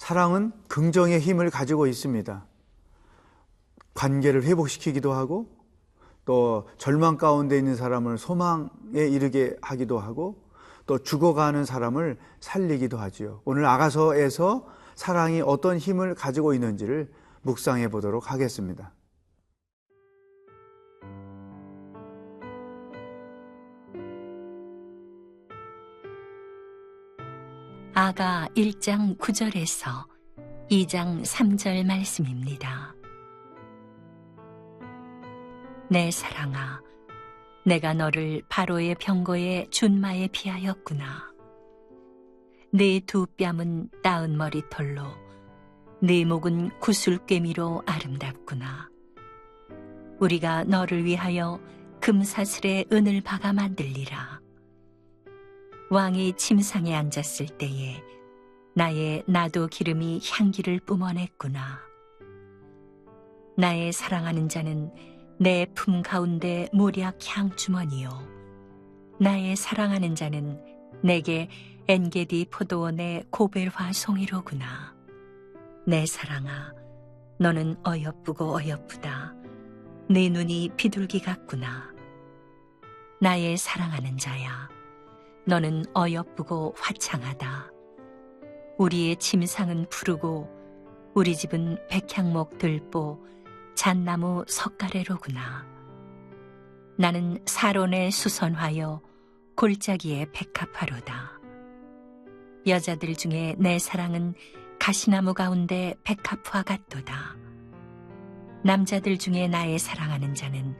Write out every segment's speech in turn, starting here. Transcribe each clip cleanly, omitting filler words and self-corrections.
사랑은 긍정의 힘을 가지고 있습니다. 관계를 회복시키기도 하고 또 절망 가운데 있는 사람을 소망에 이르게 하기도 하고 또 죽어가는 사람을 살리기도 하지요. 오늘 아가서에서 사랑이 어떤 힘을 가지고 있는지를 묵상해 보도록 하겠습니다. 아가 1장 9절에서 2장 3절 말씀입니다. 내 사랑아, 내가 너를 바로의 병거의 준마에 비하였구나. 네 두 뺨은 따은 머리털로, 네 목은 구슬꿰미로 아름답구나. 우리가 너를 위하여 금사슬에 은을 박아 만들리라. 왕이 침상에 앉았을 때에 나의 나도 기름이 향기를 뿜어냈구나. 나의 사랑하는 자는 내 품 가운데 모략 향주머니요, 나의 사랑하는 자는 내게 엔게디 포도원의 고벨화 송이로구나. 내 사랑아, 너는 어여쁘고 어여쁘다. 네 눈이 비둘기 같구나. 나의 사랑하는 자야, 너는 어여쁘고 화창하다. 우리의 침상은 푸르고 우리 집은 백향목 들보 잣나무 석가래로구나. 나는 사론의 수선화여 골짜기의 백합화로다. 여자들 중에 내 사랑은 가시나무 가운데 백합화 같도다. 남자들 중에 나의 사랑하는 자는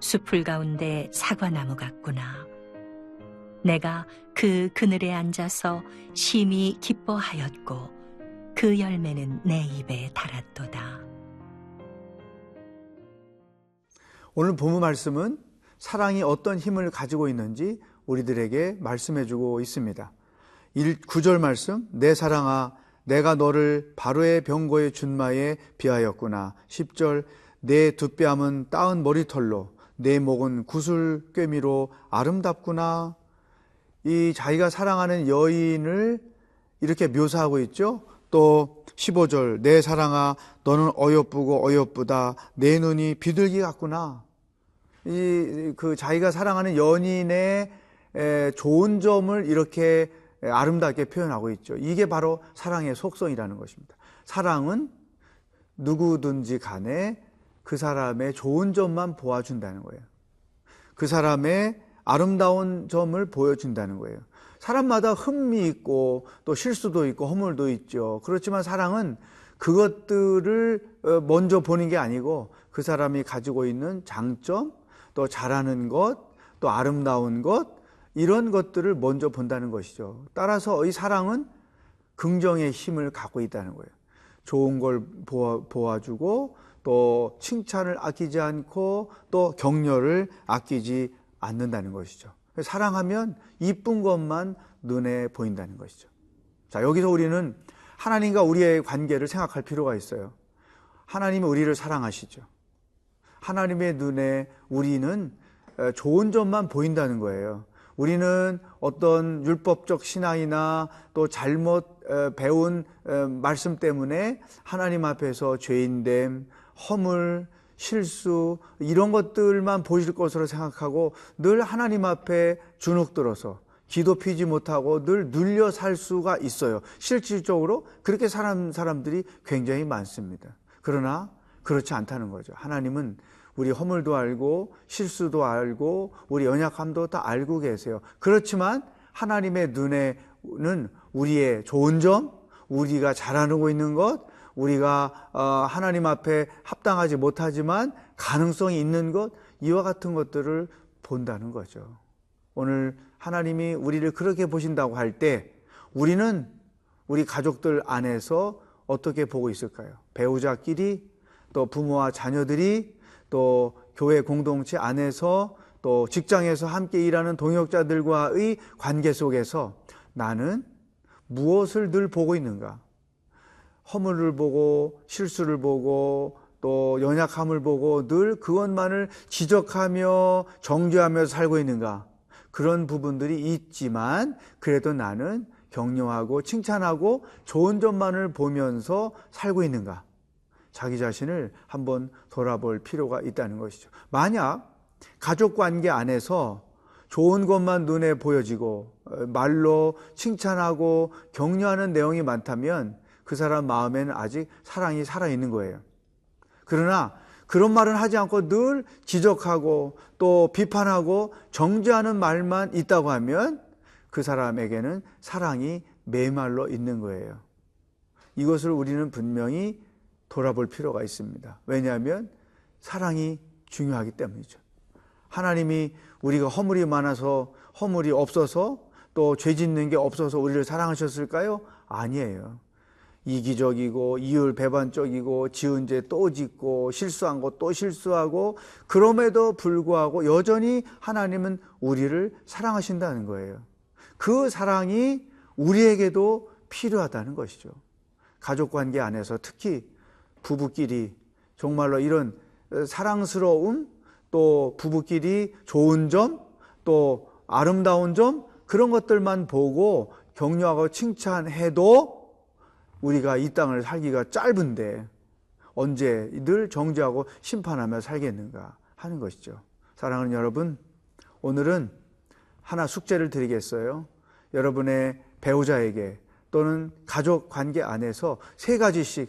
수풀 가운데 사과나무 같구나. 내가 그 그늘에 앉아서 심히 기뻐하였고 그 열매는 내 입에 달았도다. 오늘 본문 말씀은 사랑이 어떤 힘을 가지고 있는지 우리들에게 말씀해주고 있습니다. 9절 말씀, 내 사랑아, 내가 너를 바로의 병거의 준마에 비하였구나. 10절, 내 두 뺨은 따은 머리털로, 내 목은 구슬꿰미로 아름답구나. 이 자기가 사랑하는 여인을 이렇게 묘사하고 있죠. 또 15절, 내 사랑아, 너는 어여쁘고 어여쁘다. 내 눈이 비둘기 같구나. 자기가 사랑하는 연인의 좋은 점을 이렇게 아름답게 표현하고 있죠. 이게 바로 사랑의 속성이라는 것입니다. 사랑은 누구든지 간에 그 사람의 좋은 점만 보아준다는 거예요. 그 사람의 아름다운 점을 보여준다는 거예요. 사람마다 흠이 있고 또 실수도 있고 허물도 있죠. 그렇지만 사랑은 그것들을 먼저 보는 게 아니고 그 사람이 가지고 있는 장점, 또 잘하는 것, 또 아름다운 것, 이런 것들을 먼저 본다는 것이죠. 따라서 이 사랑은 긍정의 힘을 갖고 있다는 거예요. 좋은 걸 보아주고 또 칭찬을 아끼지 않고 또 격려를 아끼지 않는다는 것이죠. 사랑하면 이쁜 것만 눈에 보인다는 것이죠. 자, 여기서 우리는 하나님과 우리의 관계를 생각할 필요가 있어요. 하나님은 우리를 사랑하시죠. 하나님의 눈에 우리는 좋은 점만 보인다는 거예요. 우리는 어떤 율법적 신앙이나 또 잘못 배운 말씀 때문에 하나님 앞에서 죄인됨, 허물, 실수 이런 것들만 보실 것으로 생각하고 늘 하나님 앞에 주눅들어서 기도 피지 못하고 늘 눌려 살 수가 있어요. 실질적으로 그렇게 사람들이 굉장히 많습니다. 그러나 그렇지 않다는 거죠. 하나님은 우리 허물도 알고 실수도 알고 우리 연약함도 다 알고 계세요. 그렇지만 하나님의 눈에는 우리의 좋은 점, 우리가 잘하고 있는 것, 우리가 하나님 앞에 합당하지 못하지만 가능성이 있는 것, 이와 같은 것들을 본다는 거죠. 오늘 하나님이 우리를 그렇게 보신다고 할 때 우리는 우리 가족들 안에서 어떻게 보고 있을까요? 배우자끼리, 또 부모와 자녀들이, 또 교회 공동체 안에서, 또 직장에서 함께 일하는 동역자들과의 관계 속에서 나는 무엇을 늘 보고 있는가? 허물을 보고 실수를 보고 또 연약함을 보고 늘 그것만을 지적하며 정죄하며 살고 있는가? 그런 부분들이 있지만 그래도 나는 격려하고 칭찬하고 좋은 점만을 보면서 살고 있는가? 자기 자신을 한번 돌아볼 필요가 있다는 것이죠. 만약 가족 관계 안에서 좋은 것만 눈에 보여지고 말로 칭찬하고 격려하는 내용이 많다면 그 사람 마음에는 아직 사랑이 살아있는 거예요. 그러나 그런 말은 하지 않고 늘 지적하고 또 비판하고 정죄하는 말만 있다고 하면 그 사람에게는 사랑이 메말라 있는 거예요. 이것을 우리는 분명히 돌아볼 필요가 있습니다. 왜냐하면 사랑이 중요하기 때문이죠. 하나님이 우리가 허물이 많아서 허물이 없어서 또 죄 짓는 게 없어서 우리를 사랑하셨을까요? 아니에요. 이기적이고 이율배반적이고 지은 죄 또 짓고 실수한 거 또 실수하고 그럼에도 불구하고 여전히 하나님은 우리를 사랑하신다는 거예요. 그 사랑이 우리에게도 필요하다는 것이죠. 가족관계 안에서 특히 부부끼리 정말로 이런 사랑스러움 또 부부끼리 좋은 점 또 아름다운 점 그런 것들만 보고 격려하고 칭찬해도 우리가 이 땅을 살기가 짧은데 언제 늘 정죄하고 심판하며 살겠는가 하는 것이죠. 사랑하는 여러분, 오늘은 하나 숙제를 드리겠어요. 여러분의 배우자에게 또는 가족 관계 안에서 3가지씩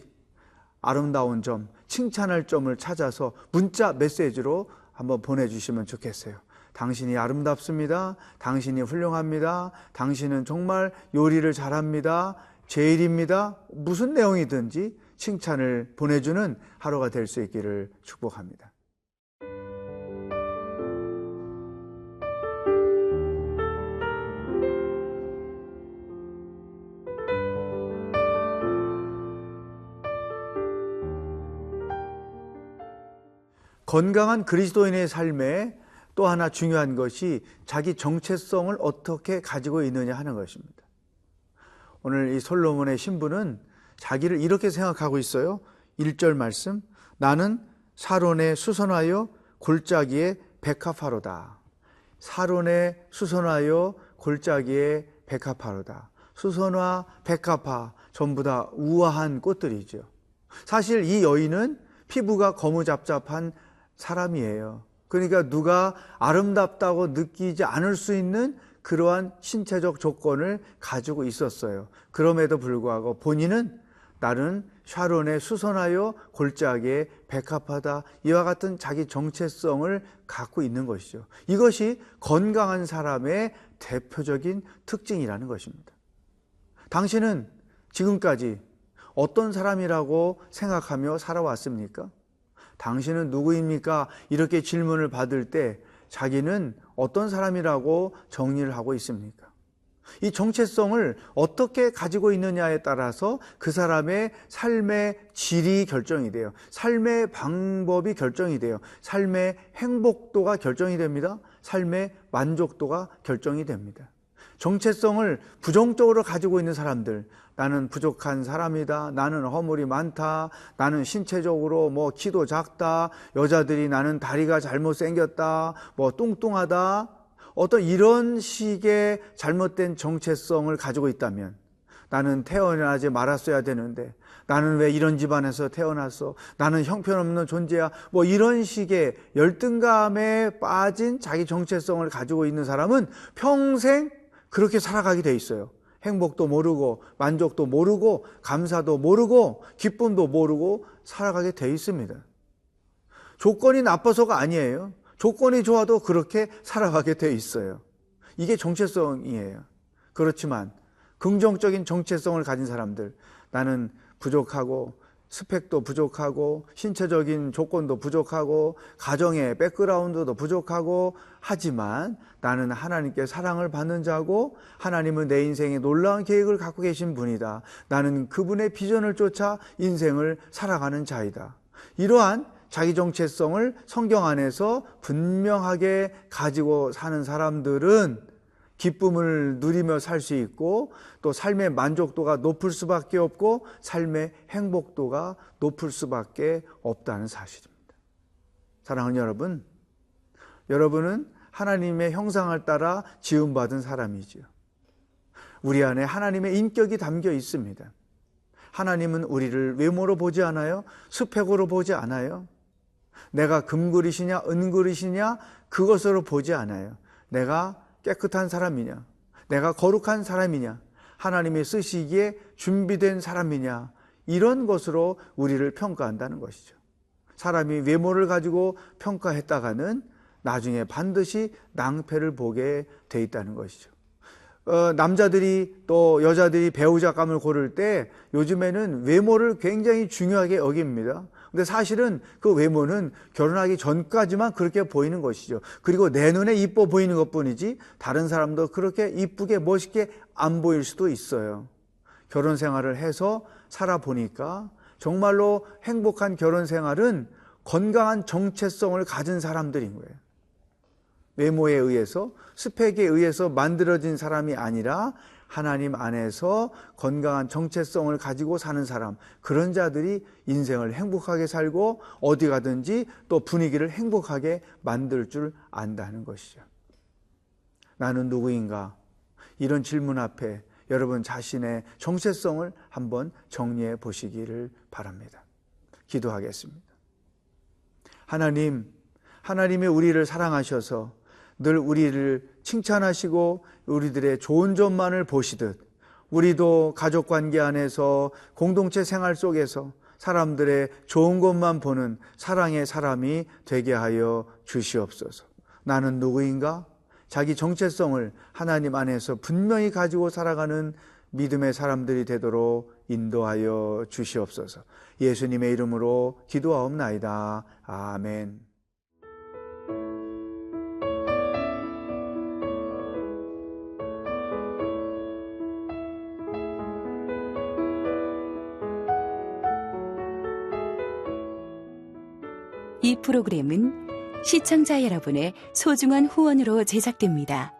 아름다운 점, 칭찬할 점을 찾아서 문자 메시지로 한번 보내주시면 좋겠어요. 당신이 아름답습니다. 당신이 훌륭합니다. 당신은 정말 요리를 잘합니다. 제일입니다. 무슨 내용이든지 칭찬을 보내주는 하루가 될 수 있기를 축복합니다. 건강한 그리스도인의 삶에 또 하나 중요한 것이 자기 정체성을 어떻게 가지고 있느냐 하는 것입니다. 오늘 이 솔로몬의 신부는 자기를 이렇게 생각하고 있어요. 1절 말씀, 나는 사론에 수선하여 골짜기에 백합화로다. 사론에 수선하여 골짜기에 백합화로다. 수선화, 백합화 전부 다 우아한 꽃들이죠. 사실 이 여인은 피부가 거무잡잡한 사람이에요. 그러니까 누가 아름답다고 느끼지 않을 수 있는 그러한 신체적 조건을 가지고 있었어요. 그럼에도 불구하고 본인은 나는 샤론에 수선하여 골짜기에 백합하다. 이와 같은 자기 정체성을 갖고 있는 것이죠. 이것이 건강한 사람의 대표적인 특징이라는 것입니다. 당신은 지금까지 어떤 사람이라고 생각하며 살아왔습니까? 당신은 누구입니까? 이렇게 질문을 받을 때 자기는 어떤 사람이라고 정리를 하고 있습니까? 이 정체성을 어떻게 가지고 있느냐에 따라서 그 사람의 삶의 질이 결정이 돼요. 삶의 방법이 결정이 돼요. 삶의 행복도가 결정이 됩니다. 삶의 만족도가 결정이 됩니다. 정체성을 부정적으로 가지고 있는 사람들, 나는 부족한 사람이다, 나는 허물이 많다, 나는 신체적으로 키도 작다, 여자들이 나는 다리가 잘못생겼다, 뚱뚱하다, 어떤 이런 식의 잘못된 정체성을 가지고 있다면, 나는 태어나지 말았어야 되는데, 나는 왜 이런 집안에서 태어났어, 나는 형편없는 존재야, 이런 식의 열등감에 빠진 자기 정체성을 가지고 있는 사람은 평생 그렇게 살아가게 돼 있어요. 행복도 모르고 만족도 모르고 감사도 모르고 기쁨도 모르고 살아가게 돼 있습니다. 조건이 나빠서가 아니에요. 조건이 좋아도 그렇게 살아가게 돼 있어요. 이게 정체성이에요. 그렇지만 긍정적인 정체성을 가진 사람들, 나는 부족하고 스펙도 부족하고 신체적인 조건도 부족하고 가정의 백그라운드도 부족하고 하지만 나는 하나님께 사랑을 받는 자고 하나님은 내 인생에 놀라운 계획을 갖고 계신 분이다. 나는 그분의 비전을 쫓아 인생을 살아가는 자이다. 이러한 자기 정체성을 성경 안에서 분명하게 가지고 사는 사람들은 기쁨을 누리며 살 수 있고 또 삶의 만족도가 높을 수밖에 없고 삶의 행복도가 높을 수밖에 없다는 사실입니다. 사랑하는 여러분, 여러분은 하나님의 형상을 따라 지음받은 사람이지요. 우리 안에 하나님의 인격이 담겨 있습니다. 하나님은 우리를 외모로 보지 않아요. 스펙으로 보지 않아요. 내가 금그릇이냐 은그릇이냐 그것으로 보지 않아요. 내가 깨끗한 사람이냐, 내가 거룩한 사람이냐, 하나님이 쓰시기에 준비된 사람이냐, 이런 것으로 우리를 평가한다는 것이죠. 사람이 외모를 가지고 평가했다가는 나중에 반드시 낭패를 보게 돼 있다는 것이죠. 남자들이 또 여자들이 배우자감을 고를 때 요즘에는 외모를 굉장히 중요하게 여깁니다. 근데 사실은 그 외모는 결혼하기 전까지만 그렇게 보이는 것이죠. 그리고 내 눈에 이뻐 보이는 것뿐이지 다른 사람도 그렇게 이쁘게 멋있게 안 보일 수도 있어요. 결혼 생활을 해서 살아보니까 정말로 행복한 결혼 생활은 건강한 정체성을 가진 사람들인 거예요. 외모에 의해서, 스펙에 의해서 만들어진 사람이 아니라 하나님 안에서 건강한 정체성을 가지고 사는 사람, 그런 자들이 인생을 행복하게 살고 어디 가든지 또 분위기를 행복하게 만들 줄 안다는 것이죠. 나는 누구인가? 이런 질문 앞에 여러분 자신의 정체성을 한번 정리해 보시기를 바랍니다. 기도하겠습니다. 하나님이 우리를 사랑하셔서 늘 우리를 칭찬하시고 우리들의 좋은 점만을 보시듯 우리도 가족관계 안에서 공동체 생활 속에서 사람들의 좋은 것만 보는 사랑의 사람이 되게 하여 주시옵소서. 나는 누구인가? 자기 정체성을 하나님 안에서 분명히 가지고 살아가는 믿음의 사람들이 되도록 인도하여 주시옵소서. 예수님의 이름으로 기도하옵나이다. 아멘. 이 프로그램은 시청자 여러분의 소중한 후원으로 제작됩니다.